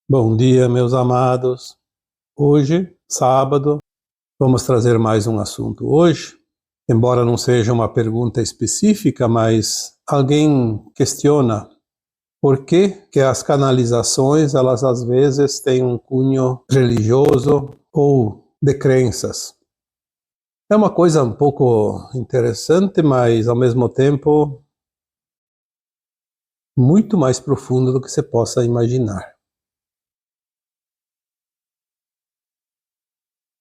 Bom dia, meus amados. Hoje, sábado, vamos trazer mais um assunto. Hoje, embora não seja uma pergunta específica, mas alguém questiona por que as canalizações, elas às vezes têm um cunho religioso ou de crenças. É uma coisa um pouco interessante, mas ao mesmo tempo muito mais profunda do que você possa imaginar.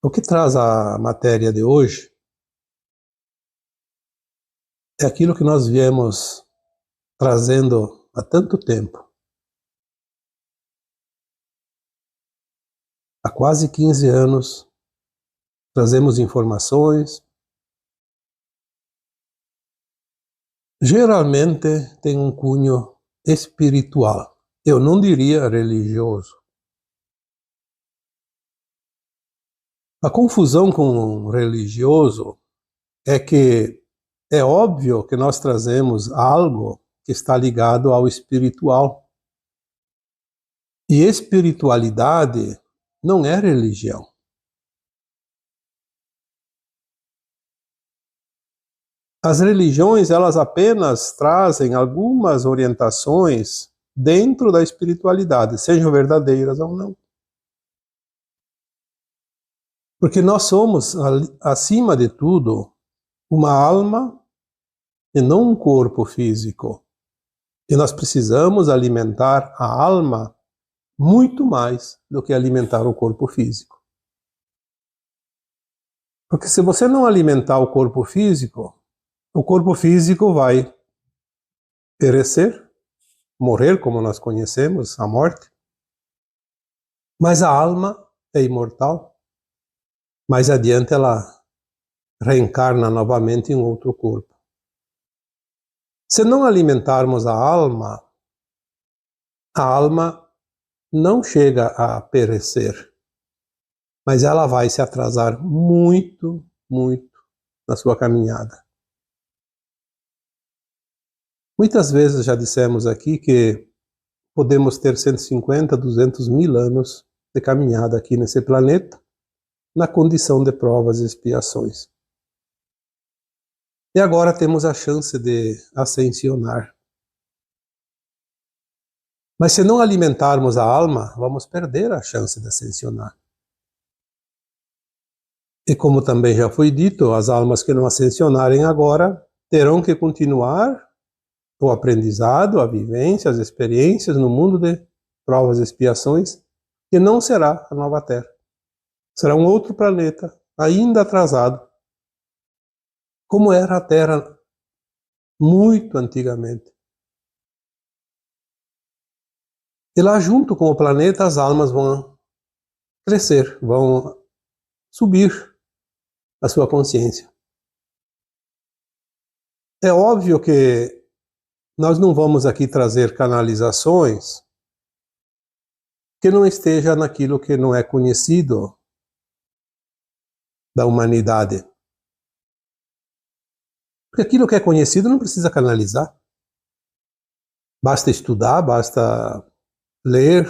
O que traz a matéria de hoje é aquilo que nós viemos trazendo há tanto tempo. Há quase 15 anos, trazemos informações. Geralmente tem um cunho espiritual. Eu não diria religioso. A confusão com religioso é que é óbvio que nós trazemos algo que está ligado ao espiritual. E espiritualidade não é religião. As religiões, elas apenas trazem algumas orientações dentro da espiritualidade, sejam verdadeiras ou não. Porque nós somos, acima de tudo, uma alma e não um corpo físico. E nós precisamos alimentar a alma muito mais do que alimentar o corpo físico. Porque se você não alimentar o corpo físico vai perecer, morrer, como nós conhecemos, a morte. Mas a alma é imortal. Mais adiante ela reencarna novamente em outro corpo. Se não alimentarmos a alma não chega a perecer, mas ela vai se atrasar muito, muito na sua caminhada. Muitas vezes já dissemos aqui que podemos ter 150, 200 mil anos de caminhada aqui nesse planeta, na condição de provas e expiações. E agora temos a chance de ascensionar. Mas se não alimentarmos a alma, vamos perder a chance de ascensionar. E como também já foi dito, as almas que não ascensionarem agora terão que continuar o aprendizado, a vivência, as experiências no mundo de provas e expiações, que não será a nova Terra. Será um outro planeta, ainda atrasado, como era a Terra muito antigamente. E lá junto com o planeta as almas vão crescer, vão subir a sua consciência. É óbvio que nós não vamos aqui trazer canalizações que não esteja naquilo que não é conhecido da humanidade. Porque aquilo que é conhecido não precisa canalizar. Basta estudar, basta ler,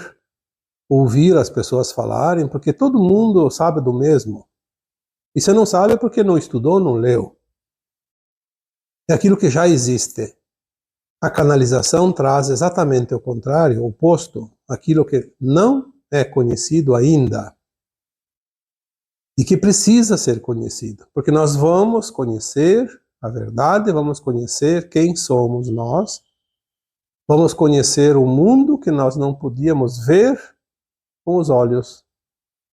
ouvir as pessoas falarem, porque todo mundo sabe do mesmo. E se não sabe é porque não estudou, não leu. É aquilo que já existe. A canalização traz exatamente o contrário, o oposto, aquilo que não é conhecido ainda e que precisa ser conhecido, porque nós vamos conhecer a verdade, vamos conhecer quem somos nós, vamos conhecer o mundo que nós não podíamos ver com os olhos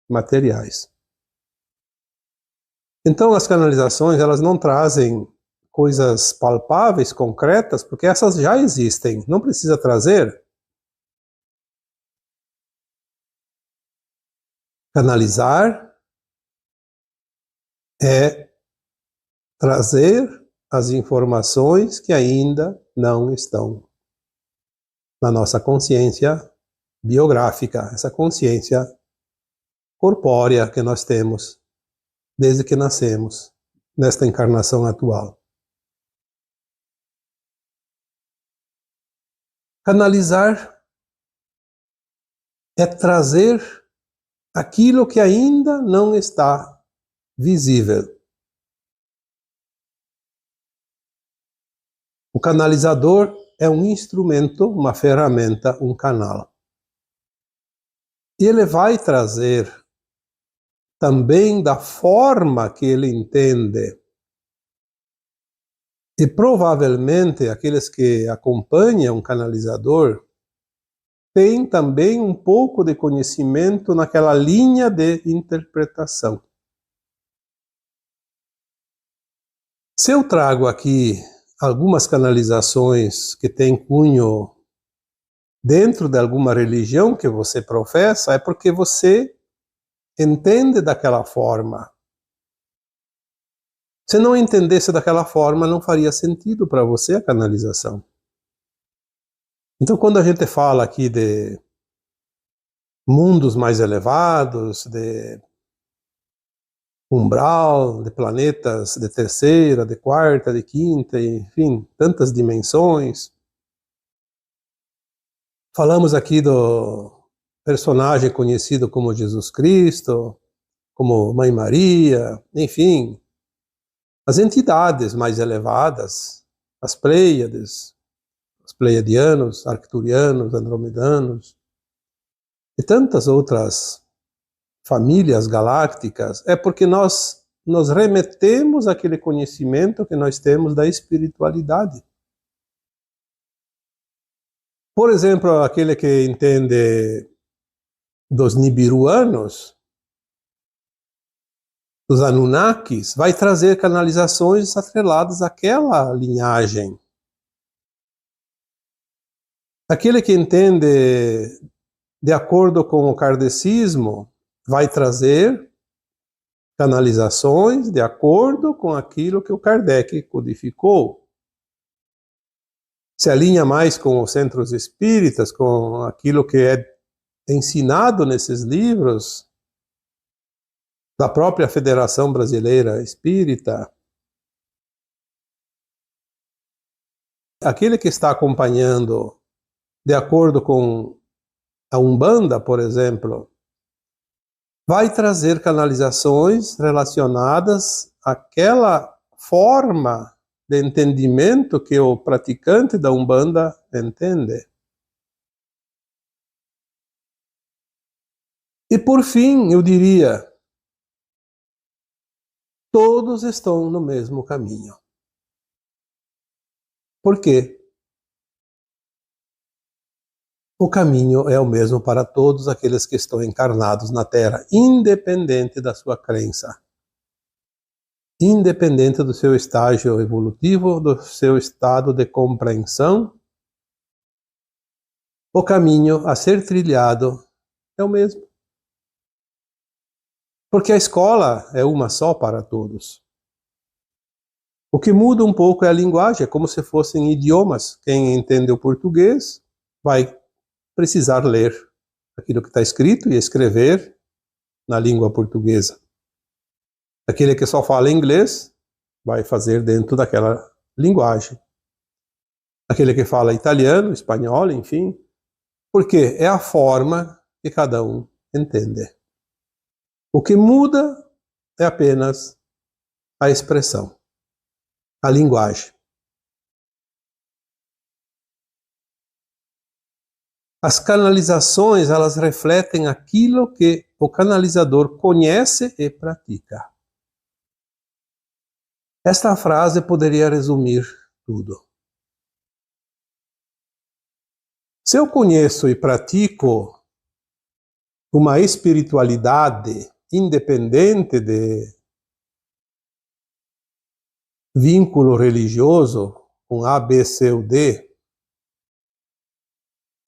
materiais. Então as canalizações, elas não trazem coisas palpáveis, concretas, porque essas já existem, não precisa trazer. Canalizar é trazer as informações que ainda não estão na nossa consciência biográfica, essa consciência corpórea que nós temos desde que nascemos, nesta encarnação atual. Canalizar é trazer aquilo que ainda não está visível. O canalizador é um instrumento, uma ferramenta, um canal. E ele vai trazer também da forma que ele entende. E provavelmente aqueles que acompanham um canalizador têm também um pouco de conhecimento naquela linha de interpretação. Se eu trago aqui algumas canalizações que têm cunho dentro de alguma religião que você professa, é porque você entende daquela forma. Se não entendesse daquela forma, não faria sentido para você a canalização. Então, quando a gente fala aqui de mundos mais elevados, de umbral, de planetas de terceira, de quarta, de quinta, enfim, tantas dimensões. Falamos aqui do personagem conhecido como Jesus Cristo, como Mãe Maria, enfim, as entidades mais elevadas, as Pleiades, os Pleiadianos, Arcturianos, Andromedanos, e tantas outras famílias galácticas, é porque nós nos remetemos àquele conhecimento que nós temos da espiritualidade. Por exemplo, aquele que entende dos Nibiruanos, dos Anunnakis, vai trazer canalizações atreladas àquela linhagem. Aquele que entende de acordo com o kardecismo vai trazer canalizações de acordo com aquilo que o Kardec codificou. Se alinha mais com os centros espíritas, com aquilo que é ensinado nesses livros da própria Federação Brasileira Espírita. Aquele que está acompanhando de acordo com a Umbanda, por exemplo, vai trazer canalizações relacionadas àquela forma de entendimento que o praticante da Umbanda entende. E por fim, eu diria, todos estão no mesmo caminho. Por quê? O caminho é o mesmo para todos aqueles que estão encarnados na Terra, independente da sua crença, independente do seu estágio evolutivo, do seu estado de compreensão. O caminho a ser trilhado é o mesmo. Porque a escola é uma só para todos. O que muda um pouco é a linguagem, é como se fossem idiomas. Quem entende o português vai precisar ler aquilo que está escrito e escrever na língua portuguesa. Aquele que só fala inglês vai fazer dentro daquela linguagem. Aquele que fala italiano, espanhol, enfim, porque é a forma que cada um entende. O que muda é apenas a expressão, a linguagem. As canalizações, elas refletem aquilo que o canalizador conhece e pratica. Esta frase poderia resumir tudo. Se eu conheço e pratico uma espiritualidade independente de vínculo religioso com A, B, C ou D,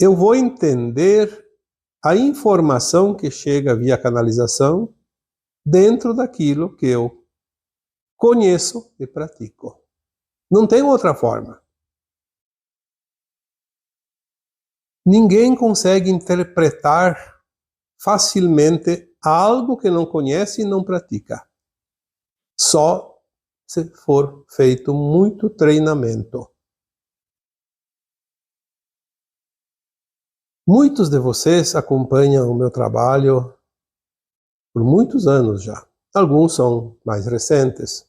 eu vou entender a informação que chega via canalização dentro daquilo que eu conheço e pratico. Não tem outra forma. Ninguém consegue interpretar facilmente algo que não conhece e não pratica. Só se for feito muito treinamento. Muitos de vocês acompanham o meu trabalho por muitos anos já. Alguns são mais recentes.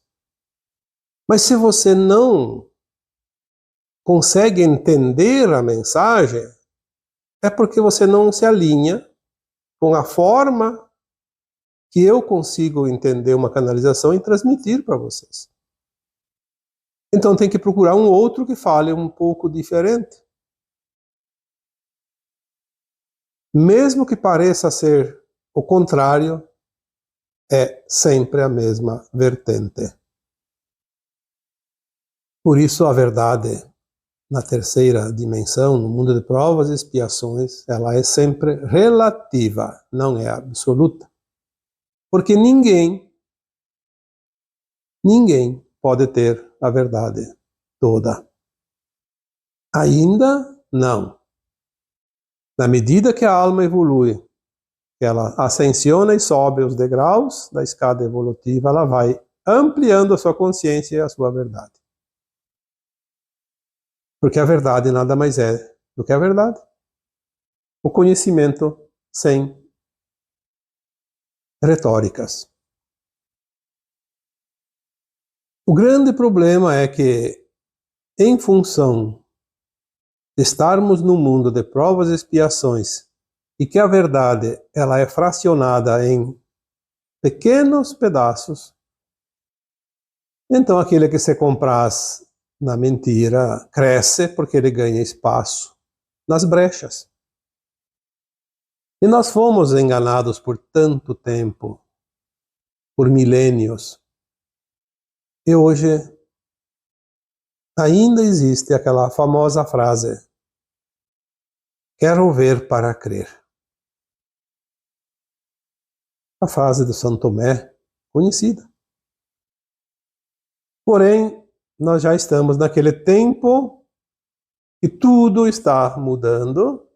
Mas se você não consegue entender a mensagem, é porque você não se alinha com a forma que eu consigo entender uma canalização e transmitir para vocês. Então tem que procurar um outro que fale um pouco diferente. Mesmo que pareça ser o contrário, é sempre a mesma vertente. Por isso a verdade na terceira dimensão, no mundo de provas e expiações, ela é sempre relativa, não é absoluta. Porque ninguém pode ter a verdade toda. Ainda não. Na medida que a alma evolui, que ela ascensiona e sobe os degraus da escada evolutiva, ela vai ampliando a sua consciência e a sua verdade. Porque a verdade nada mais é do que a verdade. O conhecimento sem retóricas. O grande problema é que, em função de estarmos no mundo de provas e expiações, e que a verdade ela é fracionada em pequenos pedaços, então aquele que se compraz na mentira cresce porque ele ganha espaço nas brechas. E nós fomos enganados por tanto tempo, por milênios. E hoje ainda existe aquela famosa frase: quero ver para crer. A frase do Santo Tomé, conhecida. Porém, nós já estamos naquele tempo que tudo está mudando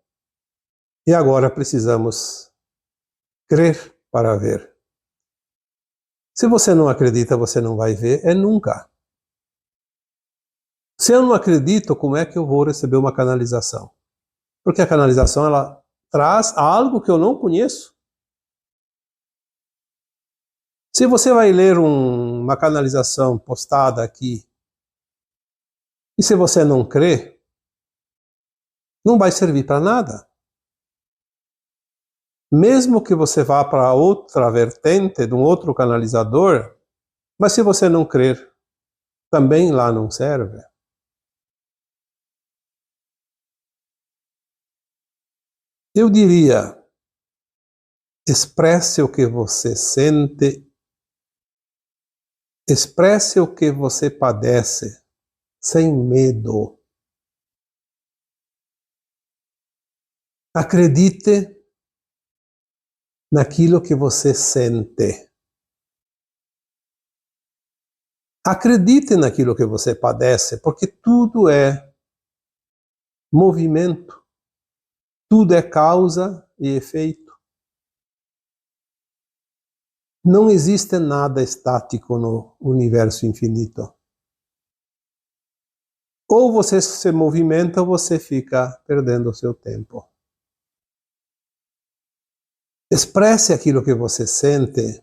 e agora precisamos crer para ver. Se você não acredita, você não vai ver, é nunca. Se eu não acredito, como é que eu vou receber uma canalização? Porque a canalização ela traz algo que eu não conheço. Se você vai ler uma canalização postada aqui, e se você não crê, não vai servir para nada. Mesmo que você vá para outra vertente, de um outro canalizador, mas se você não crer, também lá não serve. Eu diria, expresse o que você sente, expresse o que você padece, sem medo. Acredite naquilo que você sente. Acredite naquilo que você padece, porque tudo é movimento, tudo é causa e efeito. Não existe nada estático no universo infinito. Ou você se movimenta ou você fica perdendo o seu tempo. Expresse aquilo que você sente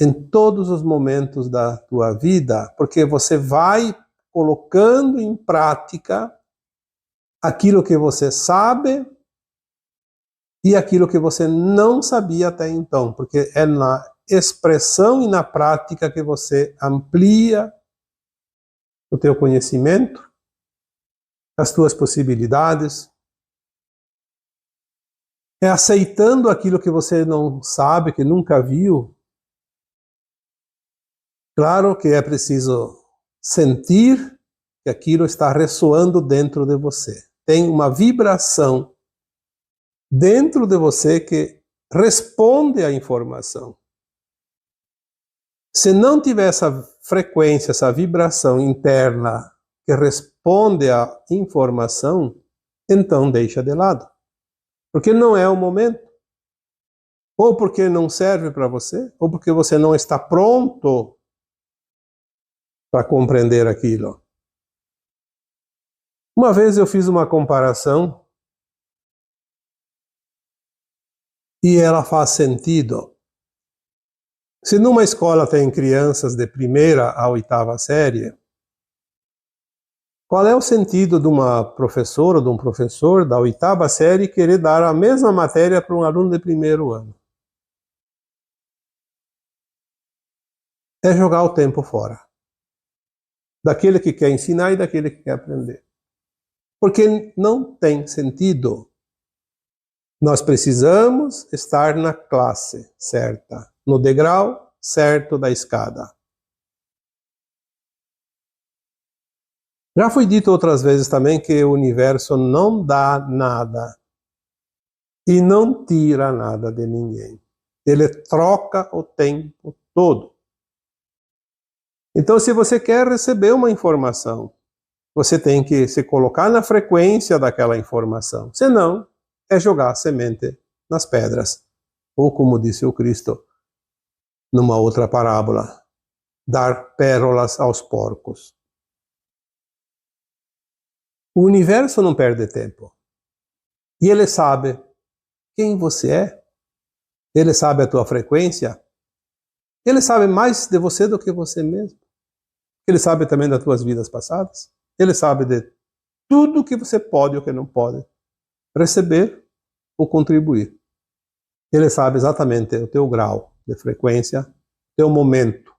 em todos os momentos da tua vida, porque você vai colocando em prática aquilo que você sabe e aquilo que você não sabia até então, porque é na expressão e na prática que você amplia o teu conhecimento, as tuas possibilidades. É aceitando aquilo que você não sabe, que nunca viu. Claro que é preciso sentir que aquilo está ressoando dentro de você. Tem uma vibração dentro de você que responde à informação. Se não tiver essa frequência, essa vibração interna que responde à informação, então deixa de lado. Porque não é o momento. Ou porque não serve para você, ou porque você não está pronto para compreender aquilo. Uma vez eu fiz uma comparação e ela faz sentido. Se numa escola tem crianças de primeira a oitava série, qual é o sentido de uma professora ou de um professor da oitava série querer dar a mesma matéria para um aluno de primeiro ano? É jogar o tempo fora. Daquele que quer ensinar e daquele que quer aprender. Porque não tem sentido. Nós precisamos estar na classe certa, no degrau certo da escada. Já foi dito outras vezes também que o universo não dá nada e não tira nada de ninguém. Ele troca o tempo todo. Então, se você quer receber uma informação, você tem que se colocar na frequência daquela informação. Senão, é jogar semente nas pedras. Ou, como disse o Cristo numa outra parábola, dar pérolas aos porcos. O universo não perde tempo. E ele sabe quem você é. Ele sabe a tua frequência. Ele sabe mais de você do que você mesmo. Ele sabe também das tuas vidas passadas. Ele sabe de tudo que você pode ou que não pode receber ou contribuir. Ele sabe exatamente o teu grau de frequência, teu momento.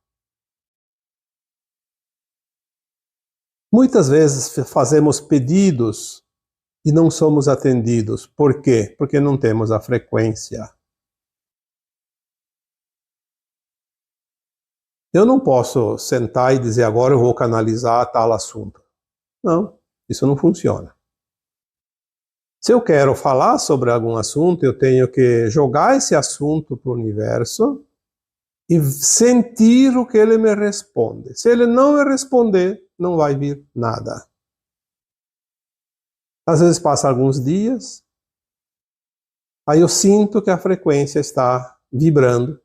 Muitas vezes fazemos pedidos e não somos atendidos. Por quê? Porque não temos a frequência. Eu não posso sentar e dizer agora eu vou canalizar tal assunto. Não, isso não funciona. Se eu quero falar sobre algum assunto, eu tenho que jogar esse assunto para o universo e sentir o que ele me responde. Se ele não me responder, não vai vir nada. Às vezes passa alguns dias, aí eu sinto que a frequência está vibrando,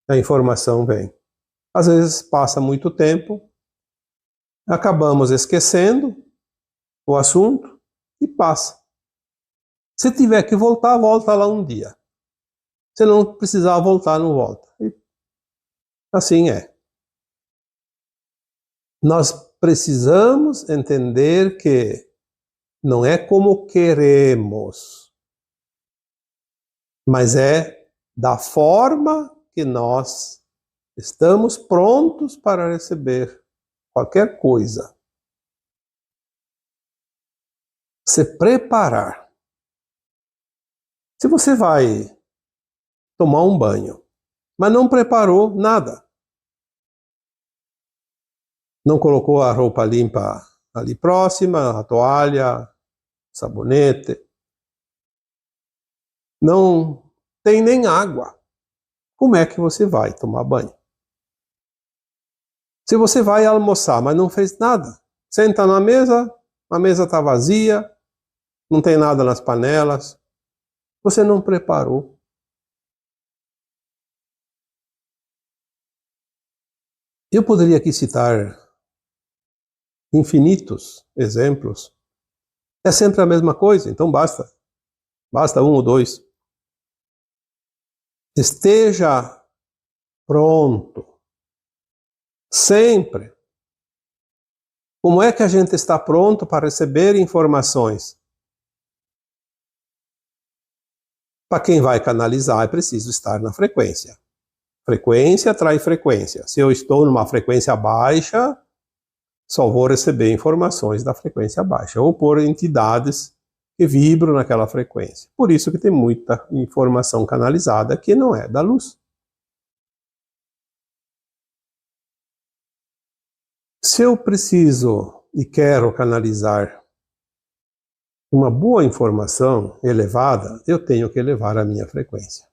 a informação vem. Às vezes passa muito tempo, acabamos esquecendo o assunto e passa. Se tiver que voltar, volta lá um dia. Se não precisar voltar, não volta. E assim é. Nós precisamos entender que não é como queremos, mas é da forma que nós estamos prontos para receber qualquer coisa. Se preparar. Se você vai tomar um banho, mas não preparou nada, não colocou a roupa limpa ali próxima, a toalha, sabonete, não tem nem água, como é que você vai tomar banho? Se você vai almoçar, mas não fez nada, senta na mesa, a mesa está vazia, não tem nada nas panelas, você não preparou. Eu poderia aqui citar infinitos exemplos. É sempre a mesma coisa, então basta um ou dois. Esteja pronto, sempre. Como é que a gente está pronto para receber informações? Para quem vai canalizar, é preciso estar na frequência. Frequência atrai frequência. Se eu estou numa frequência baixa, só vou receber informações da frequência baixa, ou por entidades que vibram naquela frequência. Por isso que tem muita informação canalizada que não é da luz. Se eu preciso e quero canalizar uma boa informação elevada, eu tenho que elevar a minha frequência.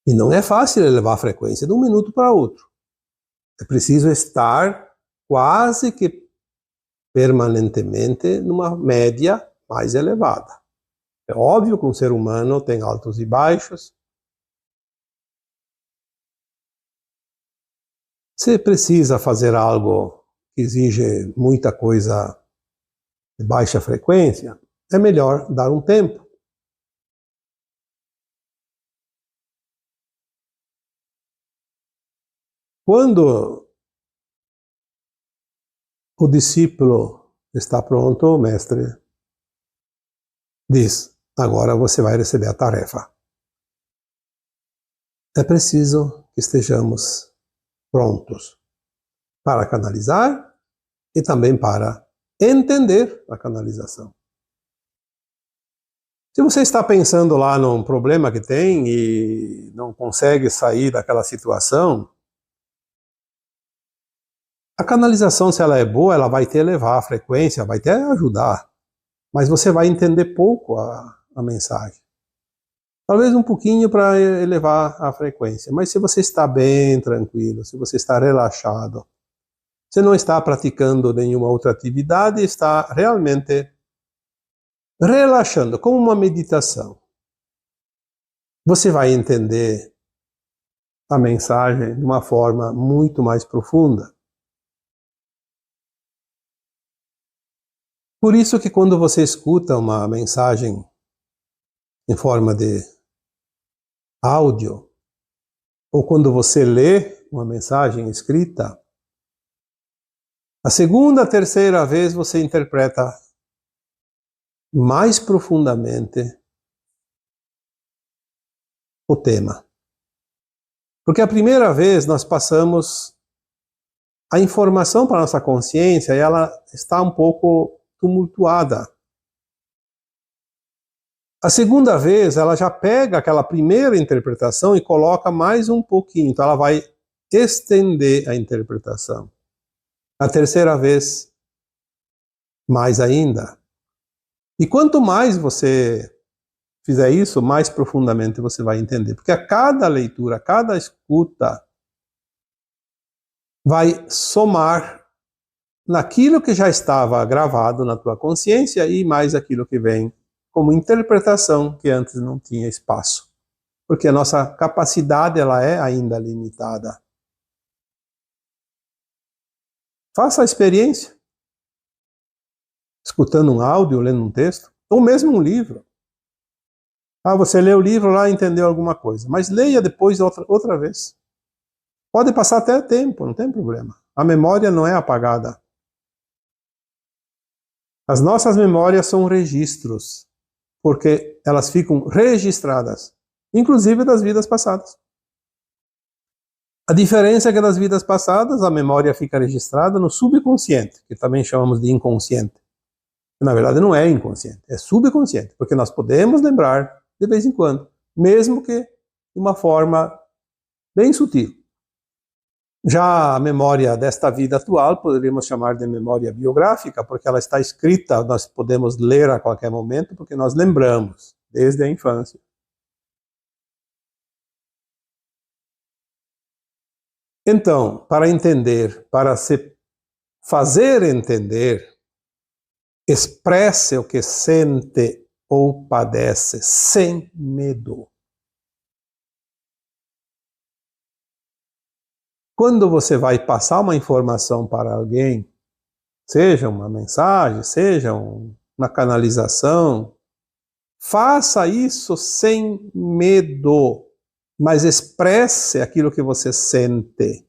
E não é fácil elevar a frequência de um minuto para outro. É preciso estar quase que permanentemente numa média mais elevada. É óbvio que um ser humano tem altos e baixos. Se precisa fazer algo que exige muita coisa de baixa frequência, é melhor dar um tempo. Quando o discípulo está pronto, o mestre diz: agora você vai receber a tarefa. É preciso que estejamos prontos para canalizar e também para entender a canalização. Se você está pensando lá num problema que tem e não consegue sair daquela situação, a canalização, se ela é boa, ela vai te elevar a frequência, vai te ajudar, mas você vai entender pouco a mensagem. Talvez um pouquinho para elevar a frequência, mas se você está bem tranquilo, se você está relaxado, você não está praticando nenhuma outra atividade, está realmente relaxando, como uma meditação. Você vai entender a mensagem de uma forma muito mais profunda. Por isso que quando você escuta uma mensagem em forma de áudio, ou quando você lê uma mensagem escrita, a segunda, terceira vez você interpreta mais profundamente o tema. Porque a primeira vez nós passamos a informação para a nossa consciência e ela está um pouco tumultuada. A segunda vez ela já pega aquela primeira interpretação e coloca mais um pouquinho, então ela vai estender a interpretação. A terceira vez, mais ainda. E quanto mais você fizer isso, mais profundamente você vai entender. Porque a cada leitura, a cada escuta, vai somar naquilo que já estava gravado na tua consciência e mais aquilo que vem como interpretação que antes não tinha espaço. Porque a nossa capacidade ela é ainda limitada. Faça a experiência. Escutando um áudio, lendo um texto, ou mesmo um livro. Ah, você lê o livro lá e entendeu alguma coisa, mas leia depois outra vez. Pode passar até tempo, não tem problema. A memória não é apagada. As nossas memórias são registros, porque elas ficam registradas, inclusive das vidas passadas. A diferença é que nas vidas passadas a memória fica registrada no subconsciente, que também chamamos de inconsciente. Na verdade não é inconsciente, é subconsciente, porque nós podemos lembrar de vez em quando, mesmo que de uma forma bem sutil. Já a memória desta vida atual poderíamos chamar de memória biográfica, porque ela está escrita, nós podemos ler a qualquer momento, porque nós lembramos desde a infância. Então, para entender, para se fazer entender, expresse o que sente ou padece sem medo. Quando você vai passar uma informação para alguém, seja uma mensagem, seja uma canalização, faça isso sem medo, mas expresse aquilo que você sente.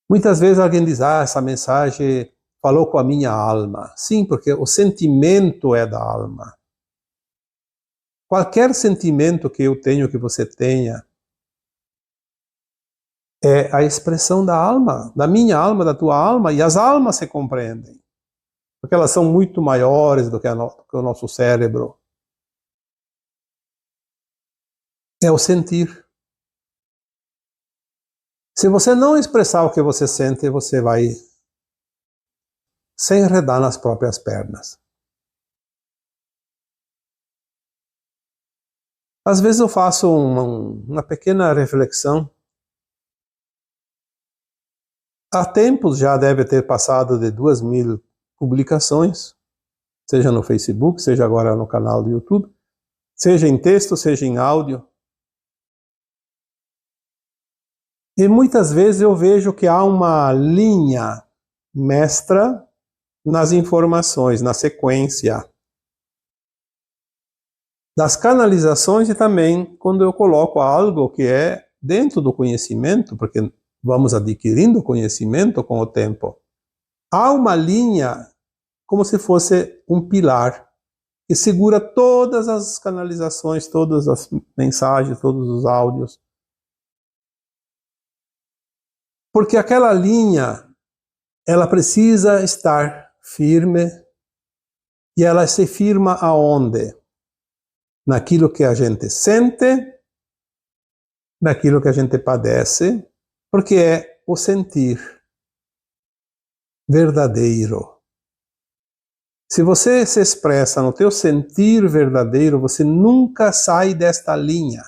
Muitas vezes alguém diz, essa mensagem falou com a minha alma. Sim, porque o sentimento é da alma. Qualquer sentimento que eu tenho, que você tenha, é a expressão da alma, da minha alma, da tua alma, e as almas se compreendem. Porque elas são muito maiores do que o nosso cérebro. É o sentir. Se você não expressar o que você sente, você vai se enredar nas próprias pernas. Às vezes eu faço uma pequena reflexão. Há tempos já deve ter passado de 2.000 publicações, seja no Facebook, seja agora no canal do YouTube, seja em texto, seja em áudio. E muitas vezes eu vejo que há uma linha mestra nas informações, na sequência das canalizações e também quando eu coloco algo que é dentro do conhecimento, porque vamos adquirindo conhecimento com o tempo, há uma linha como se fosse um pilar que segura todas as canalizações, todas as mensagens, todos os áudios. Porque aquela linha, ela precisa estar firme, e ela se firma aonde? Naquilo que a gente sente, naquilo que a gente padece, porque é o sentir verdadeiro. Se você se expressa no teu sentir verdadeiro, você nunca sai desta linha.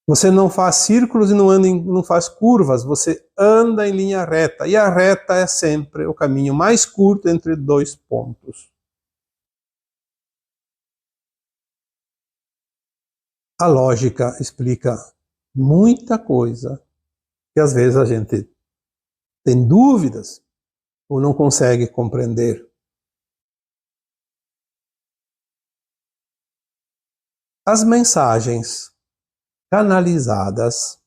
Você não faz círculos e não faz curvas, você anda em linha reta. E a reta é sempre o caminho mais curto entre dois pontos. A lógica explica muita coisa que às vezes a gente tem dúvidas ou não consegue compreender. As mensagens canalizadas,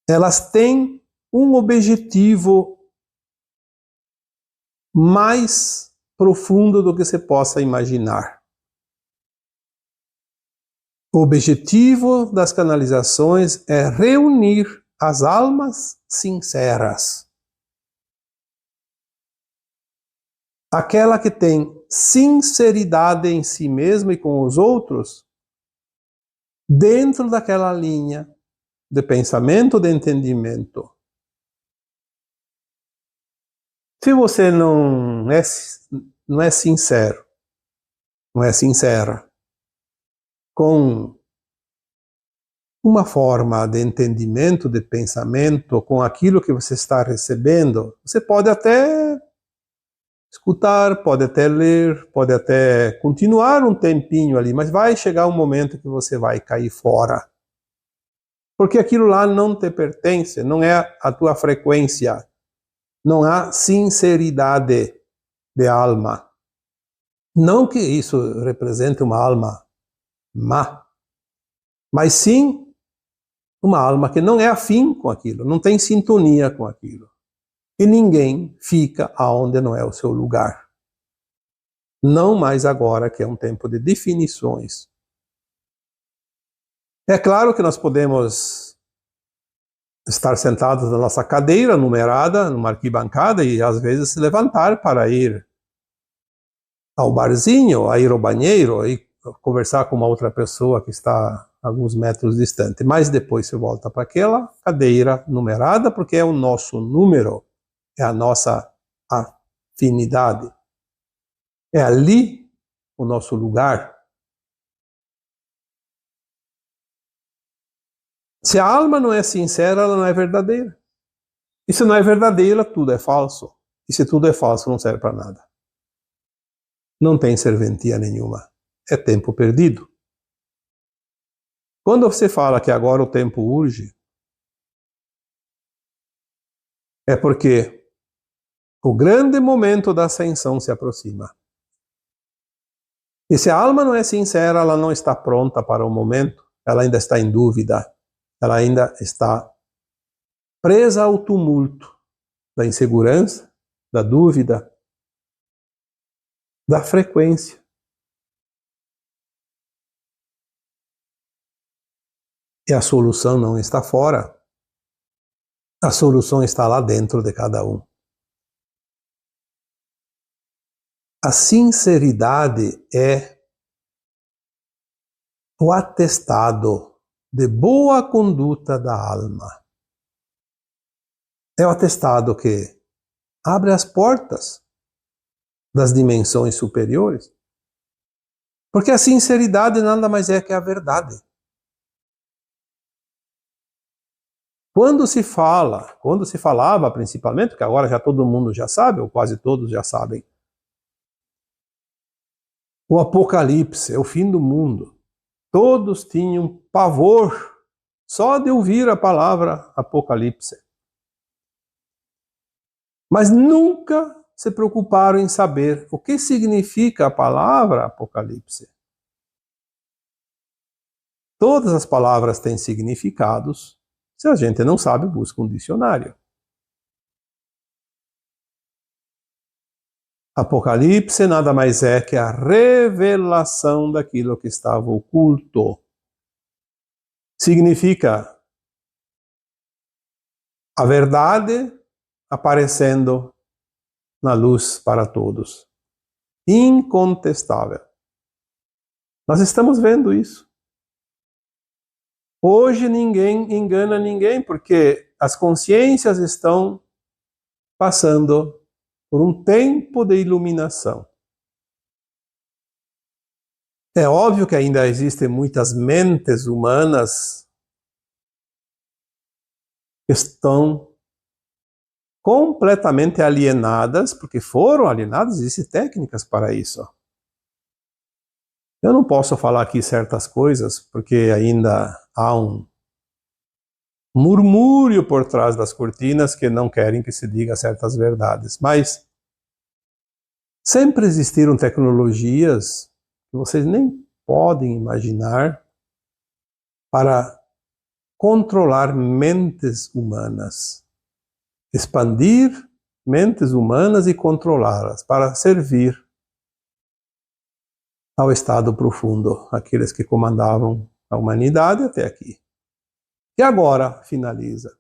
elas têm um objetivo mais profundo do que você possa imaginar. O objetivo das canalizações é reunir as almas sinceras. Aquela que tem sinceridade em si mesma e com os outros, dentro daquela linha de pensamento, de entendimento. Se você não é sincero, não é sincera, com uma forma de entendimento, de pensamento, com aquilo que você está recebendo, você pode até escutar, pode até ler, pode até continuar um tempinho ali, mas vai chegar um momento que você vai cair fora. Porque aquilo lá não te pertence, não é a tua frequência, não há sinceridade de alma. Não que isso represente uma alma má, mas sim uma alma que não é afim com aquilo, não tem sintonia com aquilo. E ninguém fica aonde não é o seu lugar. Não mais agora que é um tempo de definições. É claro que nós podemos estar sentados na nossa cadeira numerada, numa arquibancada, e às vezes se levantar para ir ao barzinho, a ir ao banheiro, e conversar com uma outra pessoa que está a alguns metros distante. Mas depois você volta para aquela cadeira numerada, porque é o nosso número, é a nossa afinidade. É ali o nosso lugar. Se a alma não é sincera, ela não é verdadeira. E se não é verdadeira, tudo é falso. E se tudo é falso, não serve para nada. Não tem serventia nenhuma. É tempo perdido. Quando você fala que agora o tempo urge, é porque o grande momento da ascensão se aproxima. E se a alma não é sincera, ela não está pronta para o momento, ela ainda está em dúvida, ela ainda está presa ao tumulto da insegurança, da dúvida, da frequência. E a solução não está fora. A solução está lá dentro de cada um. A sinceridade é o atestado de boa conduta da alma. É o atestado que abre as portas das dimensões superiores. Porque a sinceridade nada mais é que a verdade. Quando se falava principalmente, porque agora já todo mundo já sabe, ou quase todos já sabem, o Apocalipse é o fim do mundo. Todos tinham pavor só de ouvir a palavra Apocalipse. Mas nunca se preocuparam em saber o que significa a palavra Apocalipse. Todas as palavras têm significados. Se a gente não sabe, busca um dicionário. Apocalipse nada mais é que a revelação daquilo que estava oculto. Significa a verdade aparecendo na luz para todos. Incontestável. Nós estamos vendo isso. Hoje ninguém engana ninguém, porque as consciências estão passando por um tempo de iluminação. É óbvio que ainda existem muitas mentes humanas que estão completamente alienadas, porque foram alienadas, existem técnicas para isso. Eu não posso falar aqui certas coisas, porque ainda há um murmúrio por trás das cortinas que não querem que se diga certas verdades. Mas sempre existiram tecnologias que vocês nem podem imaginar para controlar mentes humanas, expandir mentes humanas e controlá-las para servir ao estado profundo, aqueles que comandavam a humanidade até aqui. E agora finaliza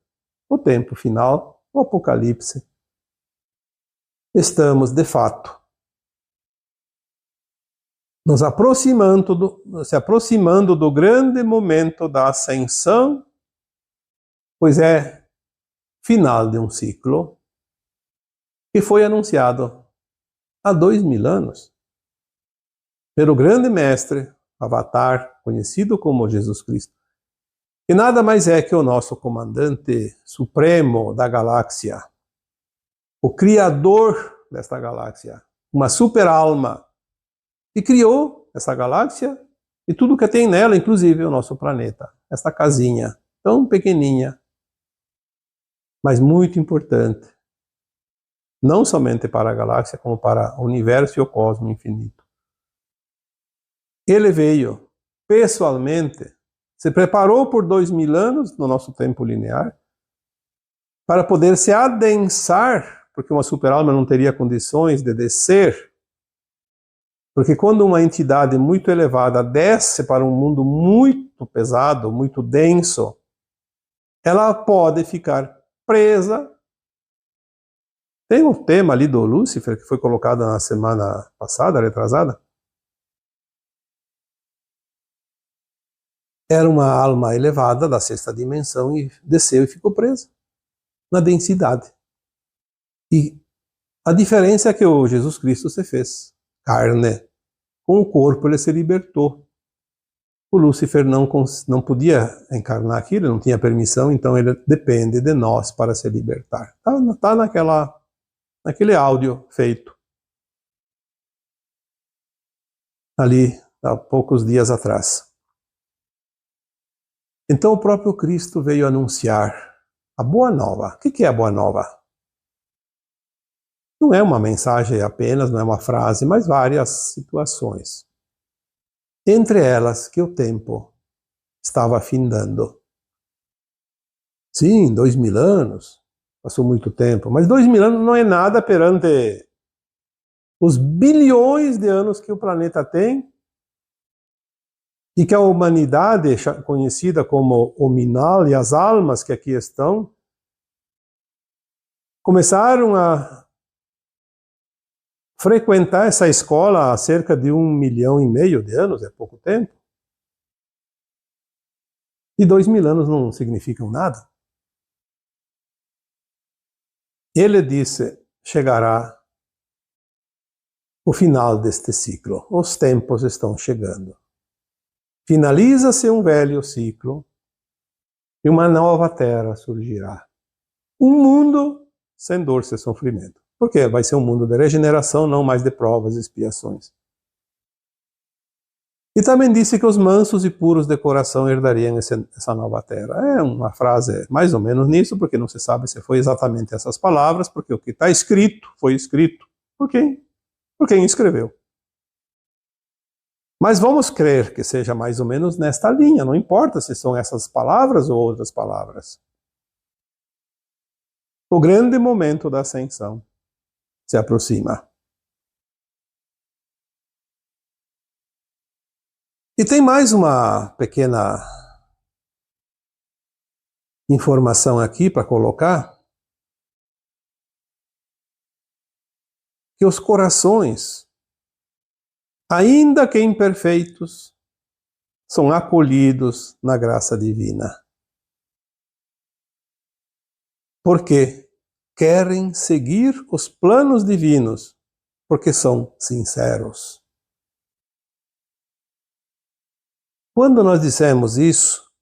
o tempo final, o Apocalipse. Estamos, de fato, se aproximando do grande momento da ascensão, pois é final de um ciclo que foi anunciado há 2000 anos pelo grande mestre, Avatar, conhecido como Jesus Cristo, que nada mais é que o nosso comandante supremo da galáxia, o criador desta galáxia, uma super-alma que criou essa galáxia e tudo que tem nela, inclusive o nosso planeta, esta casinha tão pequenininha, mas muito importante, não somente para a galáxia, como para o universo e o cosmos infinito. Ele veio pessoalmente, se preparou por 2000 anos no nosso tempo linear para poder se adensar, porque uma super-alma não teria condições de descer. Porque quando uma entidade muito elevada desce para um mundo muito pesado, muito denso, ela pode ficar presa. Tem um tema ali do Lúcifer, que foi colocado na semana passada, retrasada. Era uma alma elevada da sexta dimensão e desceu e ficou presa na densidade. E a diferença é que o Jesus Cristo se fez carne. Com o corpo ele se libertou. O Lúcifer não podia encarnar aquilo, não tinha permissão, então ele depende de nós para se libertar. Está naquele áudio feito ali há poucos dias atrás. Então o próprio Cristo veio anunciar a Boa Nova. O que é a Boa Nova? Não é uma mensagem apenas, não é uma frase, mas várias situações. Entre elas que o tempo estava findando. Sim, 2000 anos, passou muito tempo, mas 2000 anos não é nada perante os bilhões de anos que o planeta tem e que a humanidade, conhecida como Hominal, e as almas que aqui estão, começaram a frequentar essa escola há cerca de 1,5 milhão de anos, é pouco tempo. E 2000 anos não significam nada. Ele disse, chegará o final deste ciclo. Os tempos estão chegando. Finaliza-se um velho ciclo e uma nova terra surgirá. Um mundo sem dor, sem sofrimento. Porque vai ser um mundo de regeneração, não mais de provas e expiações. E também disse que os mansos e puros de coração herdariam essa nova terra. É uma frase mais ou menos nisso, porque não se sabe se foi exatamente essas palavras, porque o que está escrito foi escrito por quem? Por quem escreveu. Mas vamos crer que seja mais ou menos nesta linha, não importa se são essas palavras ou outras palavras. O grande momento da ascensão se aproxima. E tem mais uma pequena informação aqui para colocar, que os corações, ainda que imperfeitos, são acolhidos na graça divina. Porque querem seguir os planos divinos, porque são sinceros. Quando nós dissemos isso,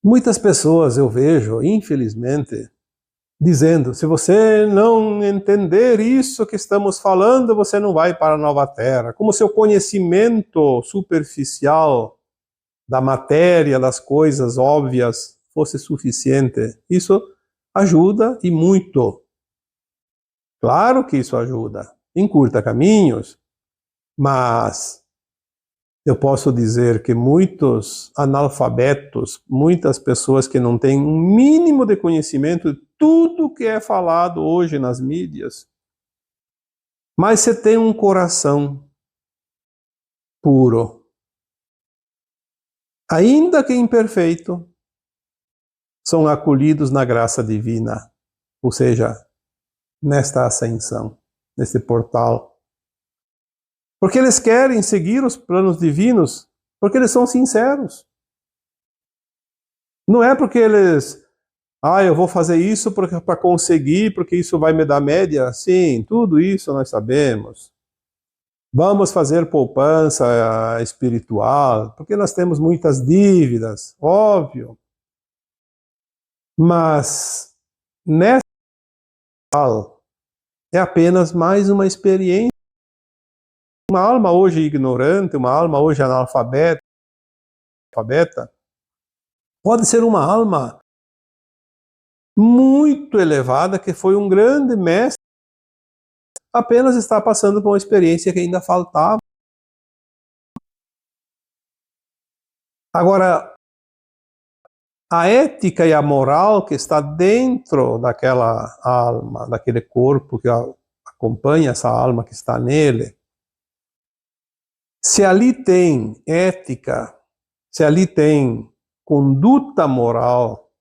muitas pessoas eu vejo, infelizmente, dizendo: se você não entender isso que estamos falando, você não vai para a nova terra. Como se o conhecimento superficial da matéria, das coisas óbvias, fosse suficiente. Isso ajuda e muito. Claro que isso ajuda, encurta caminhos, mas eu posso dizer que muitos analfabetos, muitas pessoas que não têm um mínimo de conhecimento de tudo que é falado hoje nas mídias, mas você tem um coração puro, ainda que imperfeito, são acolhidos na graça divina, ou seja, nesta ascensão, nesse portal. Porque eles querem seguir os planos divinos, porque eles são sinceros. Não é porque eles, eu vou fazer isso para conseguir, porque isso vai me dar média. Sim, tudo isso nós sabemos. Vamos fazer poupança espiritual, porque nós temos muitas dívidas, óbvio. Mas nessa é apenas mais uma experiência. Uma alma hoje ignorante, uma alma hoje analfabeta, pode ser uma alma muito elevada, que foi um grande mestre, apenas está passando por uma experiência que ainda faltava. Agora, a ética e a moral que está dentro daquela alma, daquele corpo que acompanha essa alma que está nele, se ali tem ética, se ali tem conduta moral,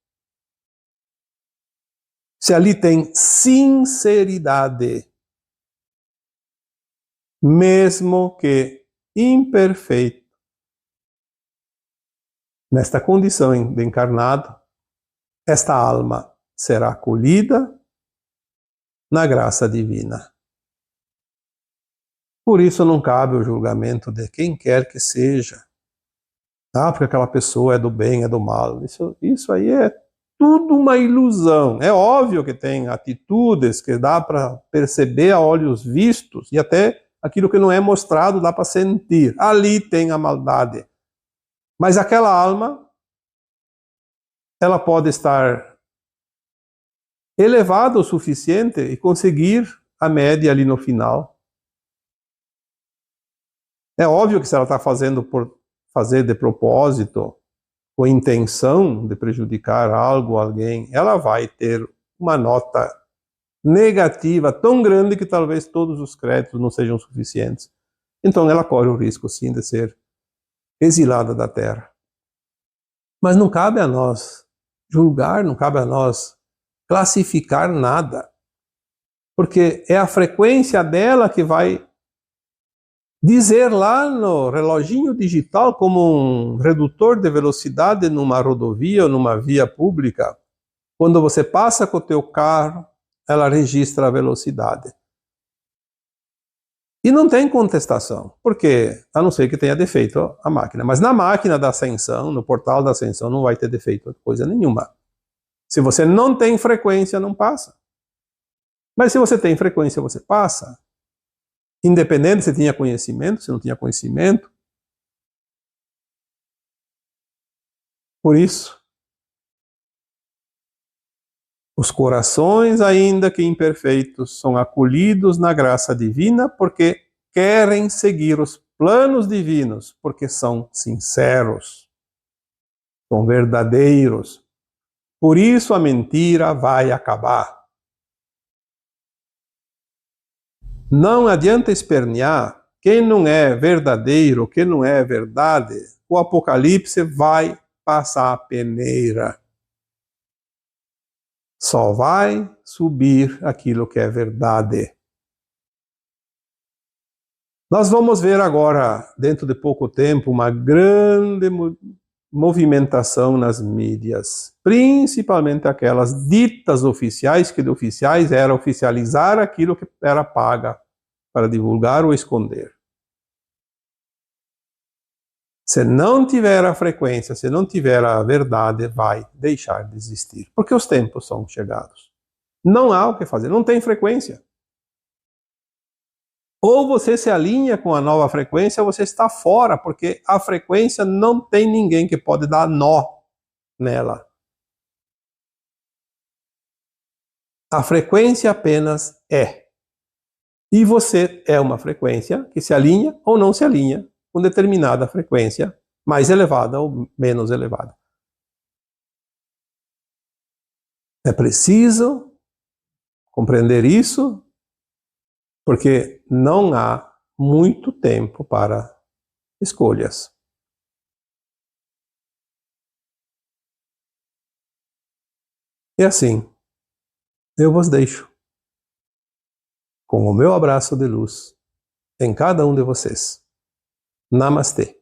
se ali tem sinceridade, mesmo que imperfeito, nesta condição de encarnado, esta alma será acolhida na graça divina. Por isso não cabe o julgamento de quem quer que seja. Porque aquela pessoa é do bem, é do mal. Isso aí é tudo uma ilusão. É óbvio que tem atitudes que dá para perceber a olhos vistos, e até aquilo que não é mostrado dá para sentir. Ali tem a maldade. Mas aquela alma, ela pode estar elevada o suficiente e conseguir a média ali no final. É óbvio que se ela está fazendo por fazer de propósito, com intenção de prejudicar algo, alguém, ela vai ter uma nota negativa tão grande que talvez todos os créditos não sejam suficientes. Então ela corre o risco, sim, de ser exilada da Terra. Mas não cabe a nós julgar, não cabe a nós classificar nada, porque é a frequência dela que vai dizer lá no reloginho digital, como um redutor de velocidade numa rodovia ou numa via pública, quando você passa com o teu carro, ela registra a velocidade. E não tem contestação, porque, a não ser que tenha defeito a máquina. Mas na máquina da ascensão, no portal da ascensão, não vai ter defeito coisa nenhuma. Se você não tem frequência, não passa. Mas se você tem frequência, você passa. Independente se tinha conhecimento, se não tinha conhecimento. Por isso, os corações, ainda que imperfeitos, são acolhidos na graça divina, porque querem seguir os planos divinos porque são sinceros, são verdadeiros. Por isso a mentira vai acabar. Não adianta espernear. Quem não é verdadeiro, quem não é verdade, o Apocalipse vai passar a peneira. Só vai subir aquilo que é verdade. Nós vamos ver agora, dentro de pouco tempo, uma grande movimentação nas mídias, principalmente aquelas ditas oficiais, que de oficiais era oficializar aquilo que era paga para divulgar ou esconder. Se não tiver a frequência, se não tiver a verdade, vai deixar de existir, porque os tempos são chegados. Não há o que fazer, não tem frequência. Ou você se alinha com a nova frequência, ou você está fora, porque a frequência não tem ninguém que pode dar nó nela. A frequência apenas é. E você é uma frequência que se alinha ou não se alinha com determinada frequência, mais elevada ou menos elevada. É preciso compreender isso, porque não há muito tempo para escolhas. E assim, eu vos deixo com o meu abraço de luz em cada um de vocês. Namastê.